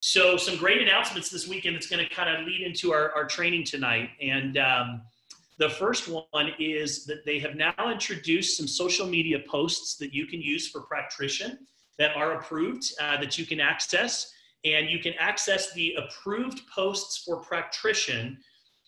So some great announcements this weekend that's going to kind of lead into our training tonight. And the first one is that they have now introduced some social media posts that you can use for Practrition that are approved, that you can access. And you can access the approved posts for Practrition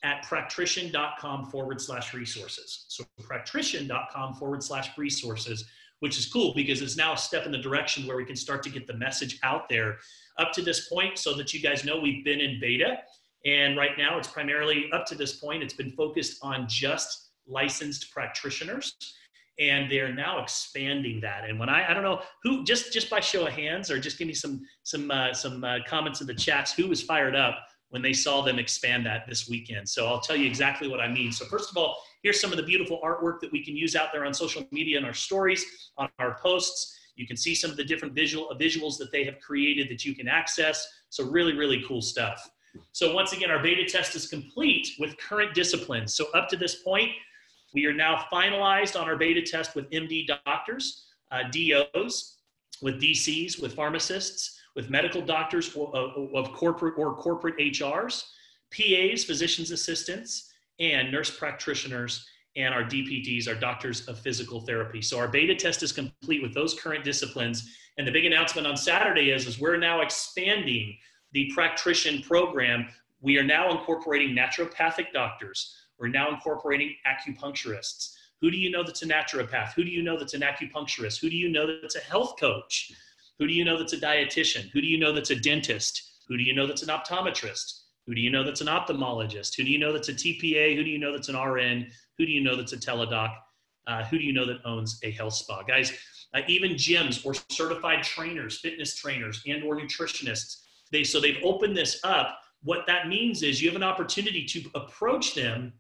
at practrition.com/resources. So practrition.com/resources, which is cool because it's now a step in the direction where we can start to get the message out there up to this point, so that you guys know we've been in beta. And right now it's primarily, up to this point, it's been focused on just licensed practitioners. And they're now expanding that. And when I don't know who, just by show of hands, or just give me some comments in the chats, who was fired up when they saw them expand that this weekend. So I'll tell you exactly what I mean. So first of all, here's some of the beautiful artwork that we can use out there on social media and our stories, on our posts. You can see some of the different visuals that they have created that you can access. So really, really cool stuff. So once again, our beta test is complete with current disciplines. So up to this point, we are now finalized on our beta test with MD doctors, DOs, with DCs, with pharmacists, with medical doctors of corporate HRs, PAs, physician's assistants, and nurse practitioners, and our DPTs, our doctors of physical therapy. So our beta test is complete with those current disciplines. And the big announcement on Saturday is we're now expanding the Practrition program. We are now incorporating naturopathic doctors. We're now incorporating acupuncturists. Who do you know that's a naturopath? Who do you know that's an acupuncturist? Who do you know that's a health coach? Who do you know that's a dietitian? Who do you know that's a dentist? Who do you know that's an optometrist? Who do you know that's an ophthalmologist? Who do you know that's a TPA? Who do you know that's an RN? Who do you know that's a teledoc? Who do you know that owns a health spa? Guys, even gyms or certified trainers, fitness trainers, and or nutritionists, so they've opened this up. What that means is you have an opportunity to approach them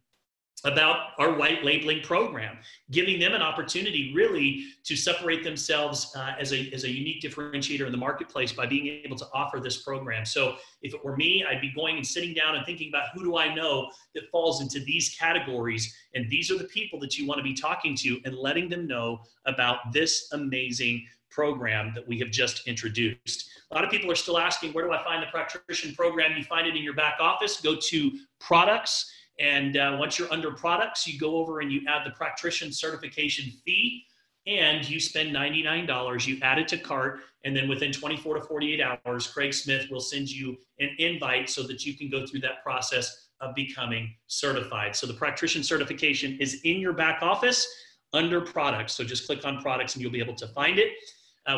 about our white labeling program, giving them an opportunity really to separate themselves as a unique differentiator in the marketplace by being able to offer this program. So if it were me, I'd be going and sitting down and thinking about who do I know that falls into these categories, and these are the people that you want to be talking to, and letting them know about this amazing program that we have just introduced. A lot of people are still asking, where do I find the Practrition program? You find it in your back office. Go to products. And once you're under products, you go over and you add the Practition Certification fee, and you spend $99. You add it to cart, and then within 24 to 48 hours, Craig Smith will send you an invite so that you can go through that process of becoming certified. So the Practition Certification is in your back office under products. So just click on products and you'll be able to find it.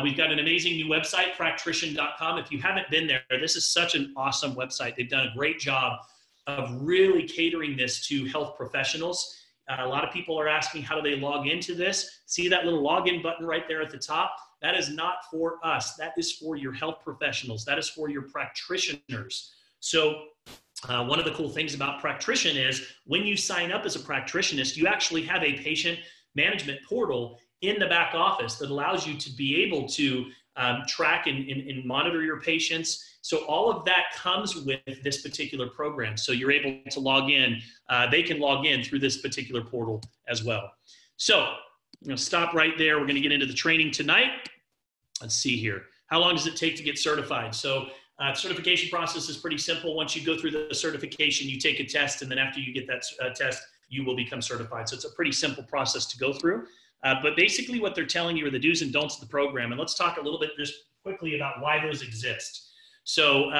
We've got an amazing new website, practrition.com. If you haven't been there, this is such an awesome website. They've done a great job of really catering this to health professionals. A lot of people are asking, how do they log into this? See that little login button right there at the top? That is not for us. That is for your health professionals. That is for your practitioners. So one of the cool things about Practrition is when you sign up as a practitionist, you actually have a patient management portal in the back office that allows you to be able to track and monitor your patients. So all of that comes with this particular program. So you're able to log in. They can log in through this particular portal as well. So I'm going to stop right there. We're going to get into the training tonight. Let's see here. How long does it take to get certified? So certification process is pretty simple. Once you go through the certification, you take a test, and then after you get that test, you will become certified. So it's a pretty simple process to go through. But basically what they're telling you are the do's and don'ts of the program. And let's talk a little bit just quickly about why those exist. So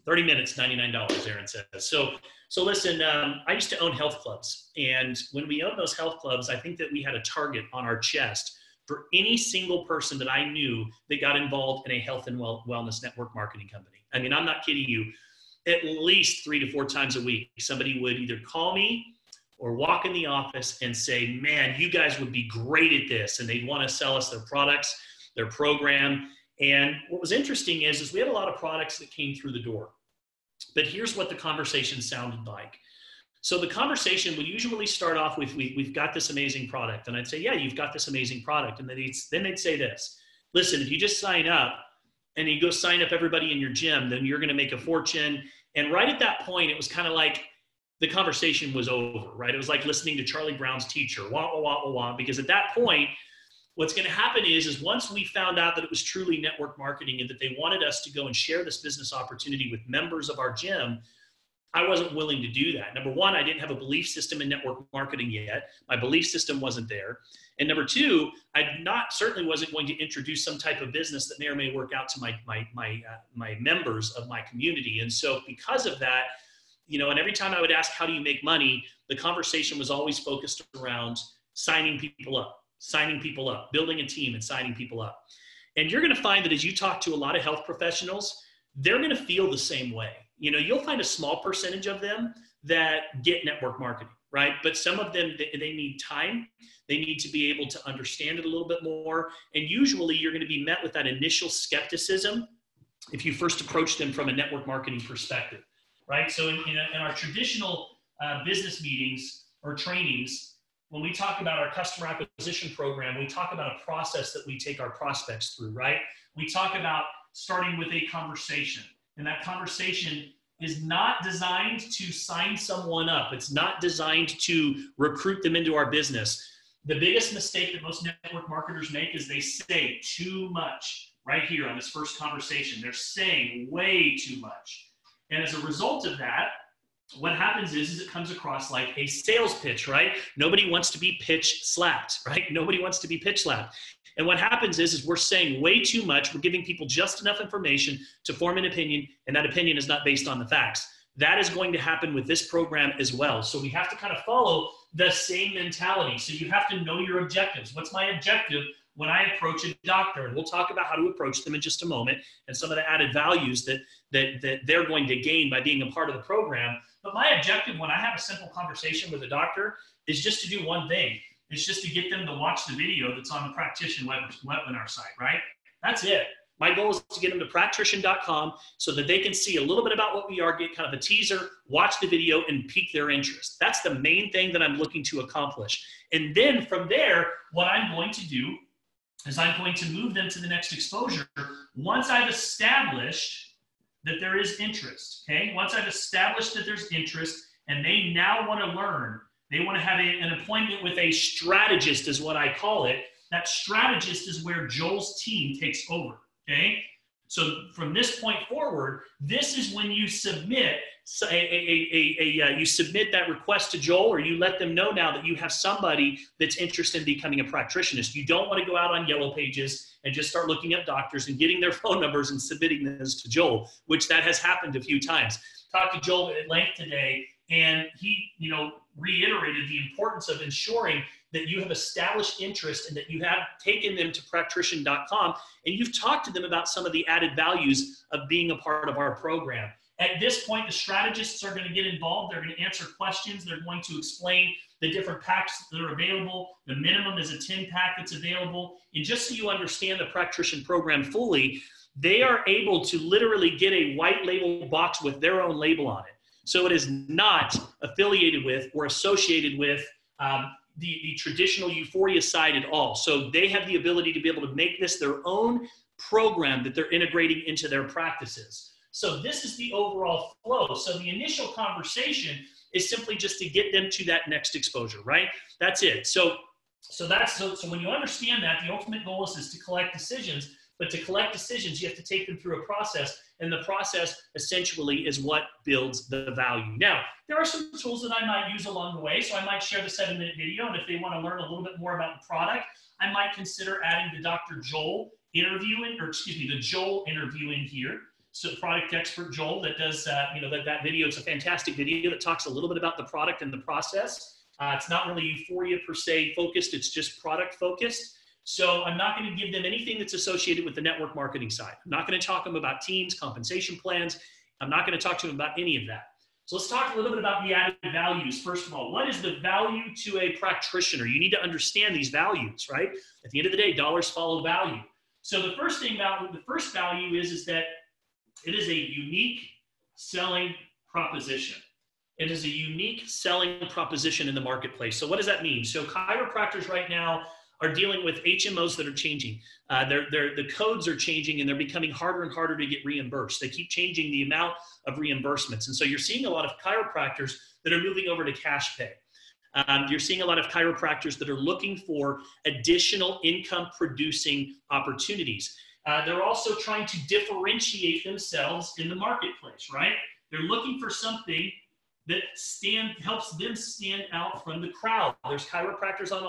30 minutes, $99, Aaron says. So listen, I used to own health clubs. And when we owned those health clubs, I think that we had a target on our chest for any single person that I knew that got involved in a health and wellness network marketing company. I mean, I'm not kidding you. At least 3 to 4 times a week, somebody would either call me or walk in the office and say, man, you guys would be great at this. And they'd want to sell us their products, their program. And what was interesting is we had a lot of products that came through the door. But here's what the conversation sounded like. So the conversation would usually start off with, we've got this amazing product. And I'd say, yeah, you've got this amazing product. And then they'd say this, listen, if you just sign up and you go sign up everybody in your gym, then you're going to make a fortune. And right at that point, it was kind of like the conversation was over, right? It was like listening to Charlie Brown's teacher, wah, wah, wah, wah, wah, because at that point, What's going to happen is once we found out that it was truly network marketing and that they wanted us to go and share this business opportunity with members of our gym, I wasn't willing to do that. Number one, I didn't have a belief system in network marketing yet. My belief system wasn't there. And number two, certainly wasn't going to introduce some type of business that may or may work out to my members of my community. And so because of that, and every time I would ask, how do you make money? The conversation was always focused around signing people up, building a team and signing people up. And you're going to find that as you talk to a lot of health professionals, they're going to feel the same way. You'll find a small percentage of them that get network marketing, right? But some of them, they need time. They need to be able to understand it a little bit more. And usually you're going to be met with that initial skepticism if you first approach them from a network marketing perspective, right? So in our traditional business meetings or trainings, when we talk about our customer acquisition program, we talk about a process that we take our prospects through, right? We talk about starting with a conversation. And that conversation is not designed to sign someone up. It's not designed to recruit them into our business. The biggest mistake that most network marketers make is they say too much right here on this first conversation. They're saying way too much. And as a result of that, what happens is it comes across like a sales pitch, right? Nobody wants to be pitch slapped, right? Nobody wants to be pitch slapped. And what happens is we're saying way too much. We're giving people just enough information to form an opinion, and that opinion is not based on the facts. That is going to happen with this program as well. So we have to kind of follow the same mentality. So you have to know your objectives. What's my objective when I approach a doctor? And we'll talk about how to approach them in just a moment and some of the added values that they're going to gain by being a part of the program. But my objective when I have a simple conversation with a doctor is just to do one thing. It's just to get them to watch the video that's on the Practition webinar site, right? That's it. My goal is to get them to Practrition.com so that they can see a little bit about what we are, get kind of a teaser, watch the video, and pique their interest. That's the main thing that I'm looking to accomplish. And then from there, what I'm going to do is I'm going to move them to the next exposure once I've established that there is interest, okay? Once I've established that there's interest and they now want to learn, they want to have an appointment with a strategist is what I call it. That strategist is where Joel's team takes over, okay? So from this point forward, this is when you submit you submit that request to Joel, or you let them know now that you have somebody that's interested in becoming a practitionist. You don't want to go out on Yellow Pages and just start looking up doctors and getting their phone numbers and submitting this to Joel, which that has happened a few times. Talked to Joel at length today, and he, reiterated the importance of ensuring that you have established interest and that you have taken them to Practrition.com and you've talked to them about some of the added values of being a part of our program. At this point, the strategists are going to get involved. They're going to answer questions. They're going to explain the different packs that are available. The minimum is a 10-pack that's available. And just so you understand the Practrition program fully, they are able to literally get a white label box with their own label on it. So it is not affiliated with or associated with the traditional Uforia side at all. So they have the ability to be able to make this their own program that they're integrating into their practices. So this is the overall flow. So the initial conversation is simply just to get them to that next exposure, right? That's it. So when you understand that, the ultimate goal is to collect decisions. But to collect decisions, you have to take them through a process, and the process essentially is what builds the value. Now, there are some tools that I might use along the way, so I might share the 7-minute video, and if they want to learn a little bit more about the product, I might consider adding the Dr. Joel interview in, the Joel interview in here. So product expert Joel that does, that video. It's a fantastic video that talks a little bit about the product and the process. It's not really Uforia per se focused, it's just product focused. So I'm not going to give them anything that's associated with the network marketing side. I'm not going to talk to them about teams, compensation plans. I'm not going to talk to them about any of that. So let's talk a little bit about the added values. First of all, what is the value to a practitioner? You need to understand these values, right? At the end of the day, dollars follow value. So the first value is that it is a unique selling proposition. It is a unique selling proposition in the marketplace. So what does that mean? So chiropractors right now are dealing with HMOs that are changing. The codes are changing and they're becoming harder and harder to get reimbursed. They keep changing the amount of reimbursements. And so you're seeing a lot of chiropractors that are moving over to cash pay. You're seeing a lot of chiropractors that are looking for additional income producing opportunities. They're also trying to differentiate themselves in the marketplace, right? They're looking for something that helps them stand out from the crowd. There's chiropractors on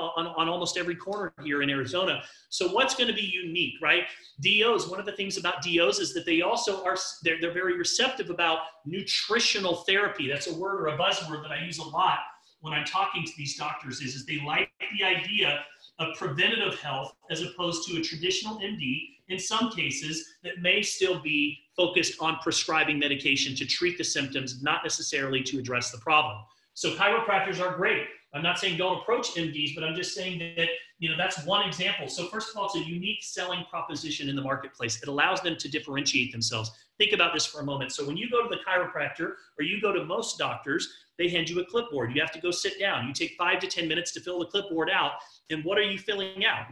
almost every corner here in Arizona. So what's going to be unique, right? DOs, one of the things about DOs is that they also they're very receptive about nutritional therapy. That's a word or a buzzword that I use a lot when I'm talking to these doctors is they like the idea of preventative health as opposed to a traditional MD in some cases that may still be focused on prescribing medication to treat the symptoms, not necessarily to address the problem. So chiropractors are great. I'm not saying don't approach MDs, but I'm just saying that, that's one example. So first of all, it's a unique selling proposition in the marketplace. It allows them to differentiate themselves. Think about this for a moment. So when you go to the chiropractor or you go to most doctors, they hand you a clipboard. You have to go sit down. You take 5 to 10 minutes to fill the clipboard out. And what are you filling out?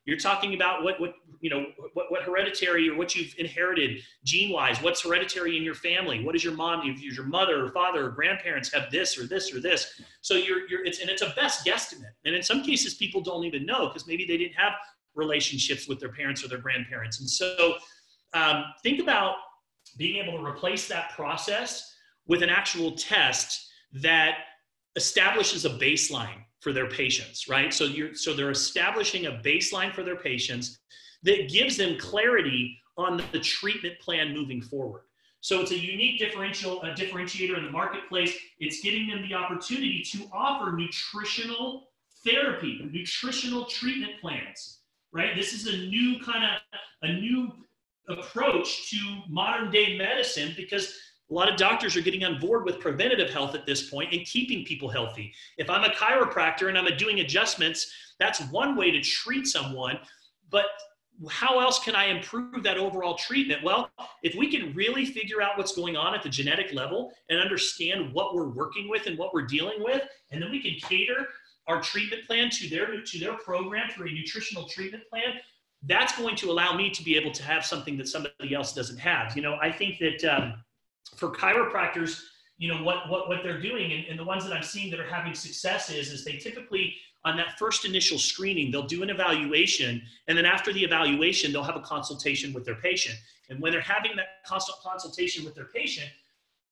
You're talking about what hereditary or what you've inherited gene-wise. What's hereditary in your family? What is your mom? Is your mother or father or grandparents have this or this or this? So it's a best guesstimate. And in some cases, people don't even know because maybe they didn't have relationships with their parents or their grandparents. And so think about being able to replace that process with an actual test that establishes a baseline for their patients, right? So they're establishing a baseline for their patients that gives them clarity on the treatment plan moving forward. So it's a unique differentiator in the marketplace. It's giving them the opportunity to offer nutritional therapy, nutritional treatment plans, right? This is a new approach to modern day medicine because a lot of doctors are getting on board with preventative health at this point and keeping people healthy. If I'm a chiropractor and I'm doing adjustments, that's one way to treat someone, but how else can I improve that overall treatment? Well, if we can really figure out what's going on at the genetic level and understand what we're working with and what we're dealing with, and then we can cater our treatment plan to their program for a nutritional treatment plan, that's going to allow me to be able to have something that somebody else doesn't have. I think that for chiropractors, what they're doing and the ones that I'm seeing that are having success is they typically, on that first initial screening, they'll do an evaluation. And then after the evaluation, they'll have a consultation with their patient. And when they're having that consultation with their patient,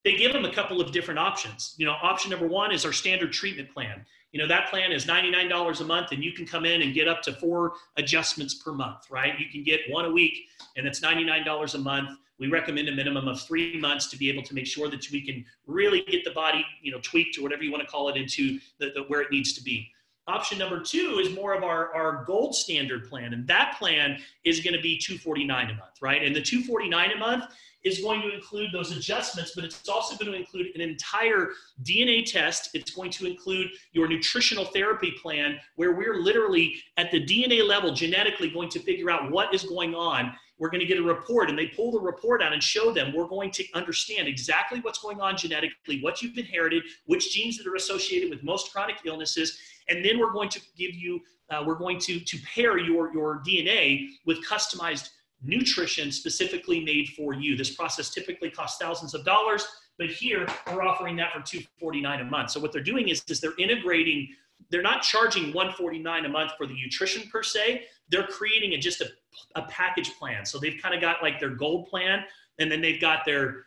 they give them a couple of different options. Option number one is our standard treatment plan. That plan is $99 a month and you can come in and get up to 4 adjustments per month, right? You can get 1 a week and it's $99 a month. We recommend a minimum of 3 months to be able to make sure that we can really get the body, tweaked or whatever you want to call it into where it needs to be. Option number 2 is more of our gold standard plan. And that plan is going to be $249 a month, right? And the $249 a month is going to include those adjustments, but it's also going to include an entire DNA test. It's going to include your nutritional therapy plan, where we're literally at the DNA level genetically going to figure out what is going on. We're going to get a report, and they pull the report out and show them. We're going to understand exactly what's going on genetically, what you've inherited, which genes that are associated with most chronic illnesses, and then we're going to give you, we're going to pair your DNA with customized nutrition specifically made for you. This process typically costs thousands of dollars, but here we're offering that for $249 a month. So what they're doing is they're integrating, they're not charging $149 a month for the nutrition per se. They're creating just a package plan. So they've kind of got like their gold plan, and then they've got their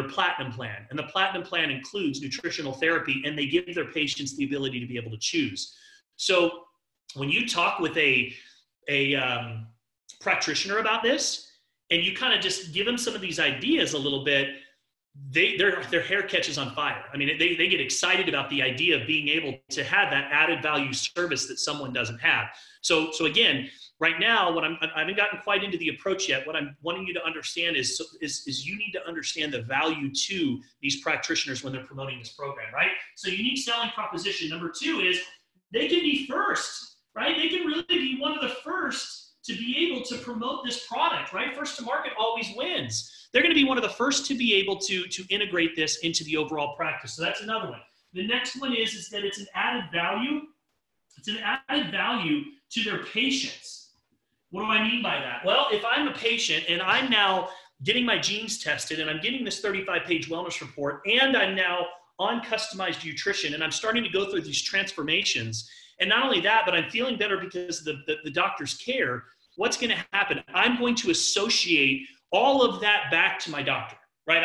platinum plan. And the platinum plan includes nutritional therapy, and they give their patients the ability to be able to choose. So when you talk with a practitioner about this, and you kind of just give them some of these ideas a little bit, their hair catches on fire. I mean, they get excited about the idea of being able to have that added value service that someone doesn't have. So again, right now, I haven't gotten quite into the approach yet. What I'm wanting you to understand is you need to understand the value to these practitioners when they're promoting this program, right? So unique selling proposition number 2 is they can be first, right? They can really be one of the first to be able to promote this product, right? First to market always wins. They're going to be one of the first to be able to integrate this into the overall practice. So that's another one. The next one is that it's an added value. It's an added value to their patients. What do I mean by that? Well, if I'm a patient and I'm now getting my genes tested and I'm getting this 35-page wellness report, and I'm now on customized nutrition, and I'm starting to go through these transformations. And not only that, but I'm feeling better because of the doctor's care. What's going to happen? I'm going to associate all of that back to my doctor, right?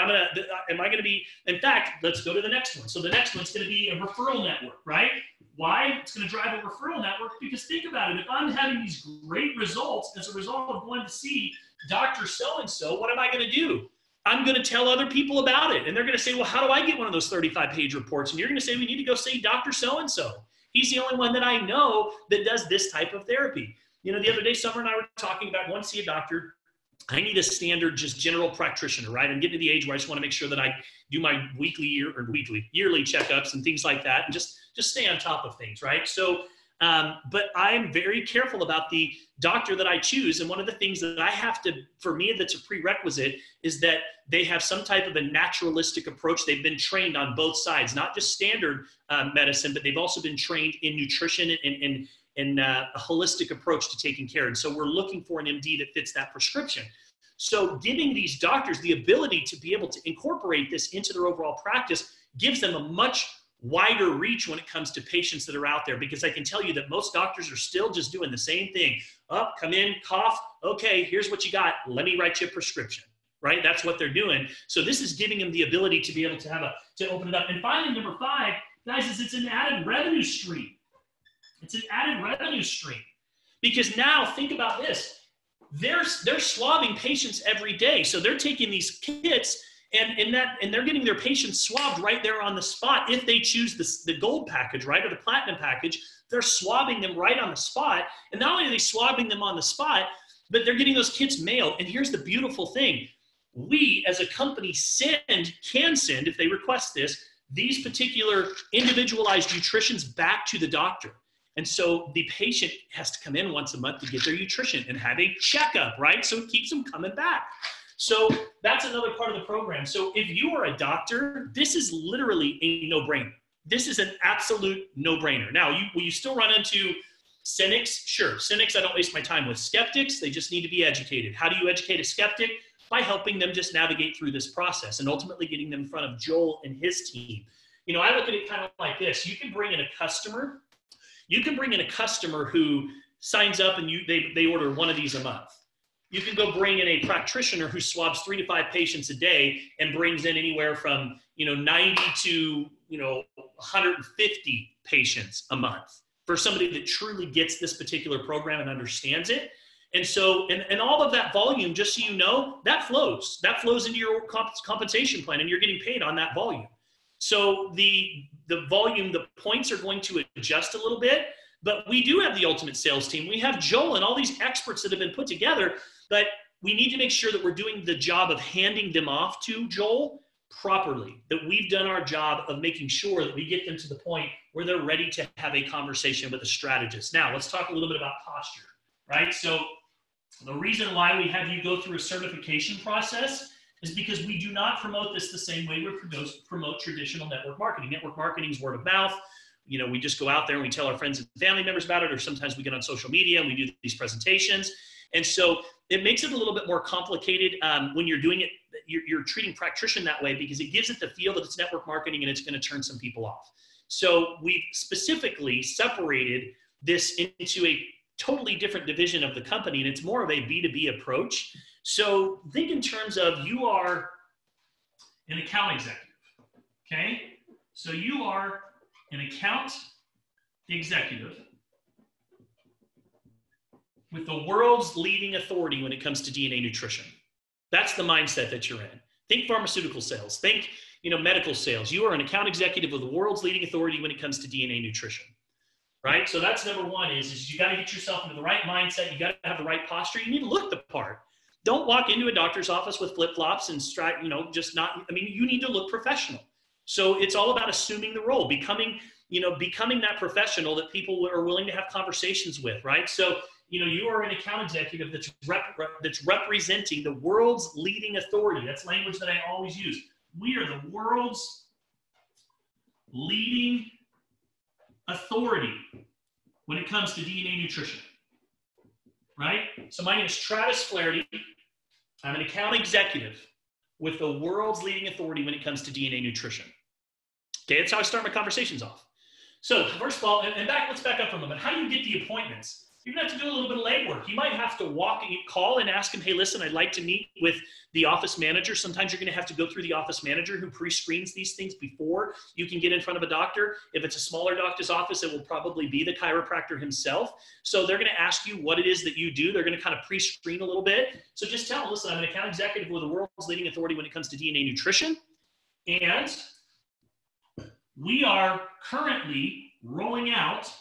In fact, let's go to the next one. So the next one's going to be a referral network, right? Why? It's going to drive a referral network because think about it. If I'm having these great results as a result of going to see Dr. So-and-so, what am I going to do? I'm going to tell other people about it. And they're going to say, well, how do I get one of those 35-page reports? And you're going to say, we need to go see Dr. So-and-so. He's the only one that I know that does this type of therapy. You know, the other day, Summer and I were talking about going to see a doctor. I need a standard, just general practitioner, right? I'm getting to the age where I just want to make sure that I do my yearly checkups and things like that, and just stay on top of things, right? So, but I'm very careful about the doctor that I choose. And one of the things that I have to, for me, that's a prerequisite is that they have some type of a naturalistic approach. They've been trained on both sides, not just standard medicine, but they've also been trained in nutrition and a holistic approach to taking care. And so we're looking for an MD that fits that prescription. So giving these doctors the ability to be able to incorporate this into their overall practice gives them a much wider reach when it comes to patients that are out there, because I can tell you that most doctors are still just doing the same thing. Come in, cough. Okay, here's what you got. Let me write you a prescription, right? That's what they're doing. So this is giving them the ability to be able to open it up. And finally, number 5, guys, is it's an added revenue stream. It's an added revenue stream, because now think about this. They're swabbing patients every day. So they're taking these kits and they're getting their patients swabbed right there on the spot. If they choose the gold package, right, or the platinum package, they're swabbing them right on the spot. And not only are they swabbing them on the spot, but they're getting those kits mailed. And here's the beautiful thing. We as a company can send, if they request this, these particular individualized nutritions back to the doctor. And so the patient has to come in once a month to get their nutrition and have a checkup, right? So it keeps them coming back. So that's another part of the program. So if you are a doctor, this is literally a no-brainer. This is an absolute no-brainer. Now, will you still run into cynics? Sure. Cynics, I don't waste my time with. Skeptics, they just need to be educated. How do you educate a skeptic? By helping them just navigate through this process and ultimately getting them in front of Joel and his team. You know, I look at it kind of like this. You can bring in a customer. You can bring in a customer who signs up and they order one of these a month. You can go bring in a practitioner who swabs 3 to 5 patients a day and brings in anywhere from 90 to 150 patients a month for somebody that truly gets this particular program and understands it. And so, and all of that volume, just so you know, that flows into your compensation plan, and you're getting paid on that volume. So the volume, the points are going to adjust a little bit, but we do have the ultimate sales team. We have Joel and all these experts that have been put together, but we need to make sure that we're doing the job of handing them off to Joel properly, that we've done our job of making sure that we get them to the point where they're ready to have a conversation with a strategist. Now, let's talk a little bit about posture, right? So the reason why we have you go through a certification process is because we do not promote this the same way we promote traditional network marketing. Network marketing is word of mouth. We just go out there and we tell our friends and family members about it, or sometimes we get on social media and we do these presentations. And so it makes it a little bit more complicated when you're doing it, you're treating Practrition that way, because it gives it the feel that it's network marketing and it's going to turn some people off. So we've specifically separated this into a totally different division of the company, and it's more of a B2B approach. So think in terms of you are an account executive, okay? So you are an account executive with the world's leading authority when it comes to DNA nutrition. That's the mindset that you're in. Think pharmaceutical sales, think medical sales. You are an account executive with the world's leading authority when it comes to DNA nutrition. Right? So that's number 1 is you got to get yourself into the right mindset. You got to have the right posture. You need to look the part. Don't walk into a doctor's office with flip-flops and you need to look professional. So it's all about assuming the role, becoming that professional that people are willing to have conversations with, right? So, you are an account executive that's representing the world's leading authority. That's language that I always use. We are the world's leading authority when it comes to DNA nutrition, right? So my name is Travis Flaherty. I'm an account executive with the world's leading authority when it comes to DNA nutrition. Okay, that's how I start my conversations off. So first of all, let's back up for a moment. How do you get the appointments? You're going to have to do a little bit of legwork. You might have to call and ask them, hey, listen, I'd like to meet with the office manager. Sometimes you're going to have to go through the office manager who pre-screens these things before you can get in front of a doctor. If it's a smaller doctor's office, it will probably be the chiropractor himself. So they're going to ask you what it is that you do. They're going to kind of pre-screen a little bit. So just tell them, listen, I'm an account executive with the world's leading authority when it comes to DNA nutrition. And we are currently rolling out,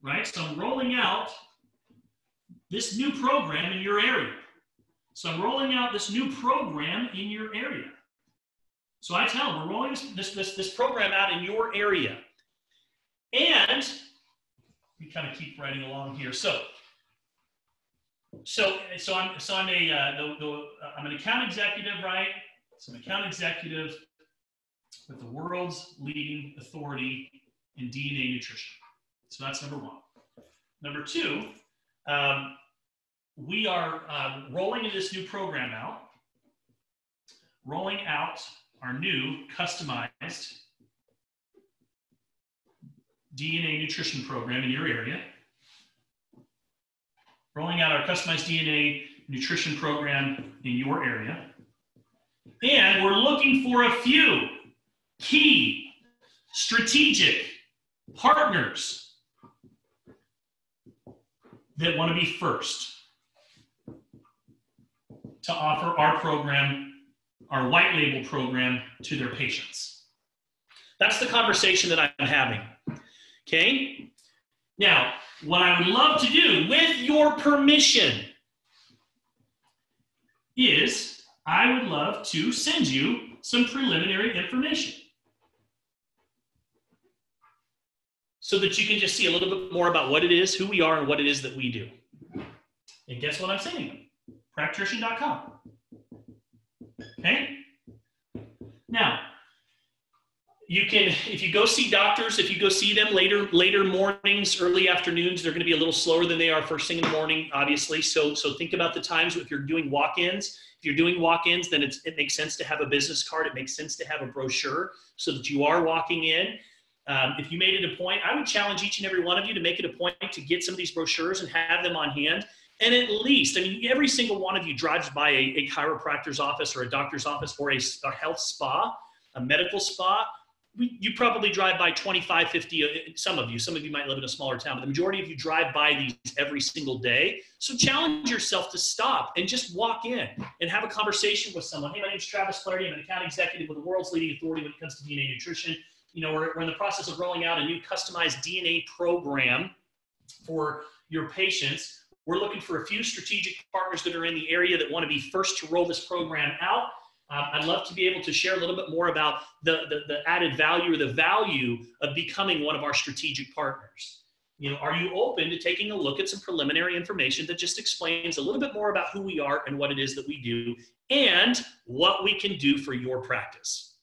right? So I'm rolling out this new program in your area. So I'm rolling out this new program in your area. So I tell them, we're rolling this program out in your area. And we kind of keep writing along here. I'm an account executive, right? So I'm an account executive with the world's leading authority in DNA nutrition. So that's number one. Number two, we are rolling this new program out, rolling out our new customized DNA nutrition program in your area, rolling out our customized DNA nutrition program in your area, and we're looking for a few key strategic partners that want to be first to offer our program, our white label program, to their patients. That's the conversation that I'm having, okay? Now, what I would love to do, with your permission, is I would love to send you some preliminary information so that you can just see a little bit more about what it is, who we are, and what it is that we do. And guess what I'm saying? Practrition.com. Okay? Now, you can, if you go see doctors, if you go see them later mornings, early afternoons, they're going to be a little slower than they are first thing in the morning, obviously. So think about the times if you're doing walk-ins. If you're doing walk-ins, then it makes sense to have a business card. It makes sense to have a brochure so that you are walking in. If you made it a point, I would challenge each and every one of you to make it a point to get some of these brochures and have them on hand. And at least, I mean, every single one of you drives by a chiropractor's office or a doctor's office or a health spa, a medical spa. You probably drive by 25, 50, some of you might live in a smaller town, but the majority of you drive by these every single day. So challenge yourself to stop and just walk in and have a conversation with someone. Hey, my name's Travis Flaherty. I'm an account executive with the world's leading authority when it comes to DNA nutrition. You know, we're in the process of rolling out a new customized DNA program for your patients. We're looking for a few strategic partners that are in the area that want to be first to roll this program out. I'd love to be able to share a little bit more about the added value or the value of becoming one of our strategic partners. You know, are you open to taking a look at some preliminary information that just explains a little bit more about who we are and what it is that we do and what we can do for your practice,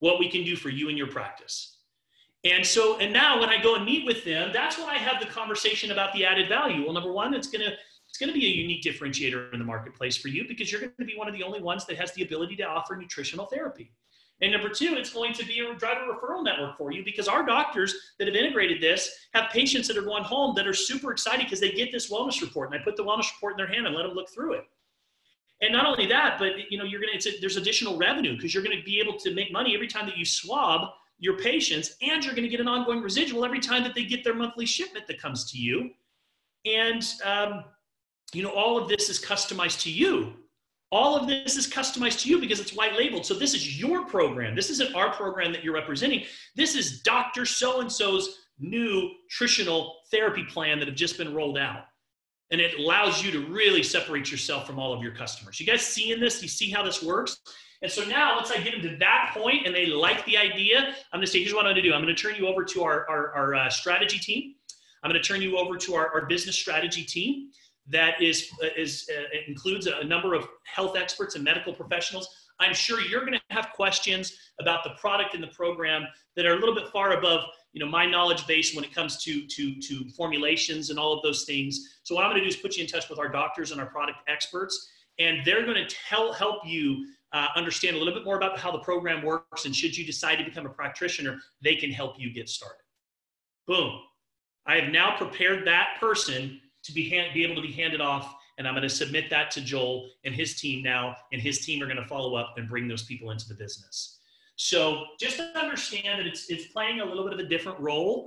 what we can do for you and your practice. And now when I go and meet with them, that's when I have the conversation about the added value. Well, number one, it's going to be a unique differentiator in the marketplace for you because you're going to be one of the only ones that has the ability to offer nutritional therapy. And number two, it's going to be drive a referral network for you because our doctors that have integrated this have patients that are going home that are super excited because they get this wellness report, and I put the wellness report in their hand and let them look through it. And not only that, but you know, there's additional revenue because you're going to be able to make money every time that you swab your patients, and you're going to get an ongoing residual every time that they get their monthly shipment that comes to you. And you know, all of this is customized to you. All of this is customized to you because it's white labeled. So this is your program. This isn't our program that you're representing. This is Dr. So-and-so's new nutritional therapy plan that have just been rolled out. And it allows you to really separate yourself from all of your customers. You guys seeing this? You see how this works? And so now once I get them to that point and they like the idea, I'm going to say, here's what I'm going to do. I'm going to turn you over to our strategy team. I'm going to turn you over to our business strategy team. That includes a number of health experts and medical professionals. I'm sure you're going to have questions about the product and the program that are a little bit far above, you know, my knowledge base when it comes to formulations and all of those things. So what I'm going to do is put you in touch with our doctors and our product experts, and they're going to help you understand a little bit more about how the program works, and should you decide to become a practitioner, they can help you get started. Boom. I have now prepared that person to be able to be handed off, and I'm going to submit that to Joel and his team now, and his team are going to follow up and bring those people into the business. So just to understand that it's playing a little bit of a different role.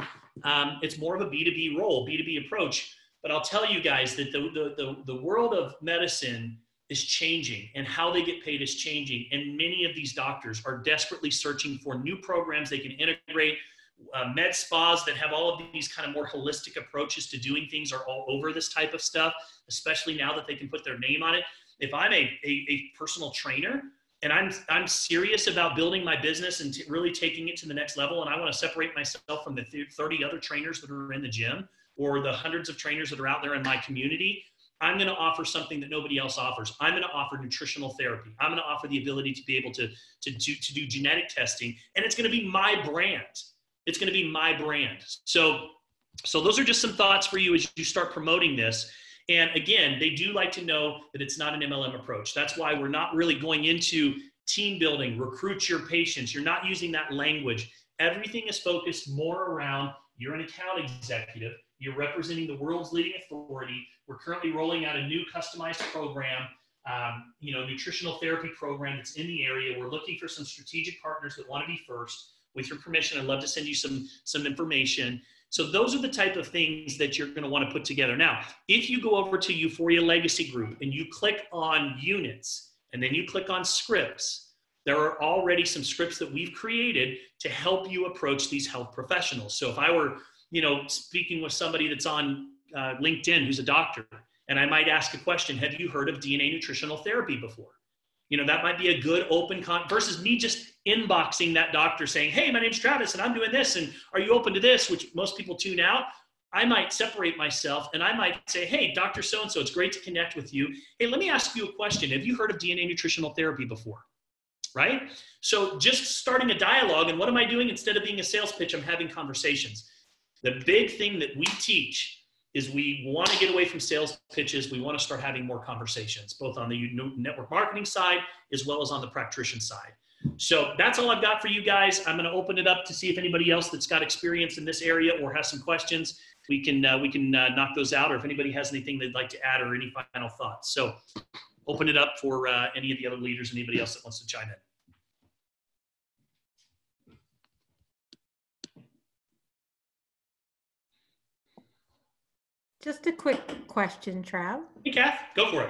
It's more of a B2B role, B2B approach. But I'll tell you guys that the world of medicine is changing, and how they get paid is changing. And many of these doctors are desperately searching for new programs they can integrate. Med spas that have all of these kind of more holistic approaches to doing things are all over this type of stuff, especially now that they can put their name on it. If I'm a personal trainer and I'm serious about building my business and really taking it to the next level, and I want to separate myself from the 30 other trainers that are in the gym or the hundreds of trainers that are out there in my community, I'm going to offer something that nobody else offers. I'm going to offer nutritional therapy. I'm going to offer the ability to be able to do genetic testing, and it's going to be my brand. It's going to be my brand. So those are just some thoughts for you as you start promoting this. And again, they do like to know that it's not an MLM approach. That's why we're not really going into team building, recruit your patients. You're not using that language. Everything is focused more around, you're an account executive. You're representing the world's leading authority. We're currently rolling out a new customized program, nutritional therapy program that's in the area. We're looking for some strategic partners that want to be first. With your permission, I'd love to send you some information. So those are the type of things that you're going to want to put together. Now, if you go over to Uforia Legacy Group and you click on units and then you click on scripts, there are already some scripts that we've created to help you approach these health professionals. So if I were, speaking with somebody that's on LinkedIn who's a doctor, and I might ask a question, have you heard of DNA nutritional therapy before? That might be a good open versus me just inboxing that doctor saying, hey, my name's Travis and I'm doing this, and are you open to this? Which most people tune out. I might separate myself and I might say, hey, Dr. So-and-so, it's great to connect with you. Hey, let me ask you a question. Have you heard of DNA nutritional therapy before? Right? So just starting a dialogue, and what am I doing? Instead of being a sales pitch, I'm having conversations. The big thing that we teach is we want to get away from sales pitches. We want to start having more conversations, both on the network marketing side as well as on the practitioner side. So that's all I've got for you guys. I'm going to open it up to see if anybody else that's got experience in this area or has some questions, we can knock those out, or if anybody has anything they'd like to add or any final thoughts. So open it up for any of the other leaders, anybody else that wants to chime in. Just a quick question, Trav. Hey, Kath, go for it.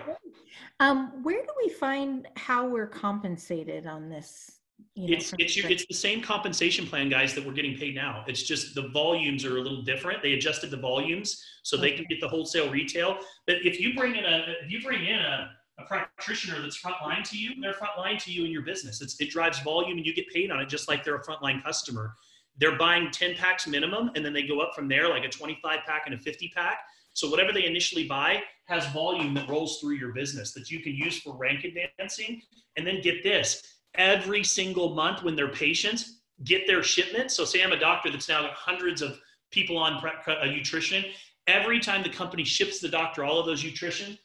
Where do we find how we're compensated on this? It's the same compensation plan, guys, that we're getting paid now. It's just the volumes are a little different. They adjusted the volumes so they can get the wholesale retail. But if you bring in a practitioner that's frontline to you, they're frontline to you in your business. It drives volume and you get paid on it just like they're a frontline customer. They're buying 10 packs minimum, and then they go up from there, like a 25 pack and a 50 pack. So whatever they initially buy has volume that rolls through your business that you can use for rank advancing. And then get this, every single month when their patients get their shipment. So say I'm a doctor that's now got hundreds of people on nutrition. Every time the company ships the doctor all of those nutrition,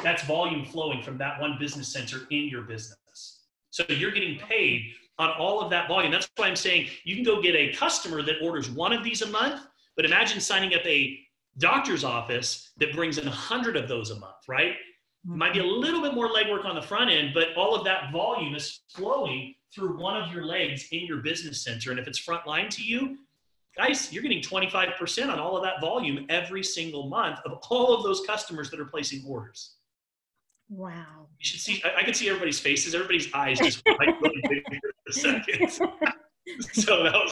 that's volume flowing from that one business center in your business. So you're getting paid on all of that volume. That's why I'm saying you can go get a customer that orders one of these a month, but imagine signing up a doctor's office that brings in 100 of those a month, right? It might be a little bit more legwork on the front end, but all of that volume is flowing through one of your legs in your business center. And if it's frontline to you, guys, you're getting 25% on all of that volume every single month of all of those customers that are placing orders. Wow. You should see, I can see everybody's faces, everybody's eyes just like really big for a second. So that was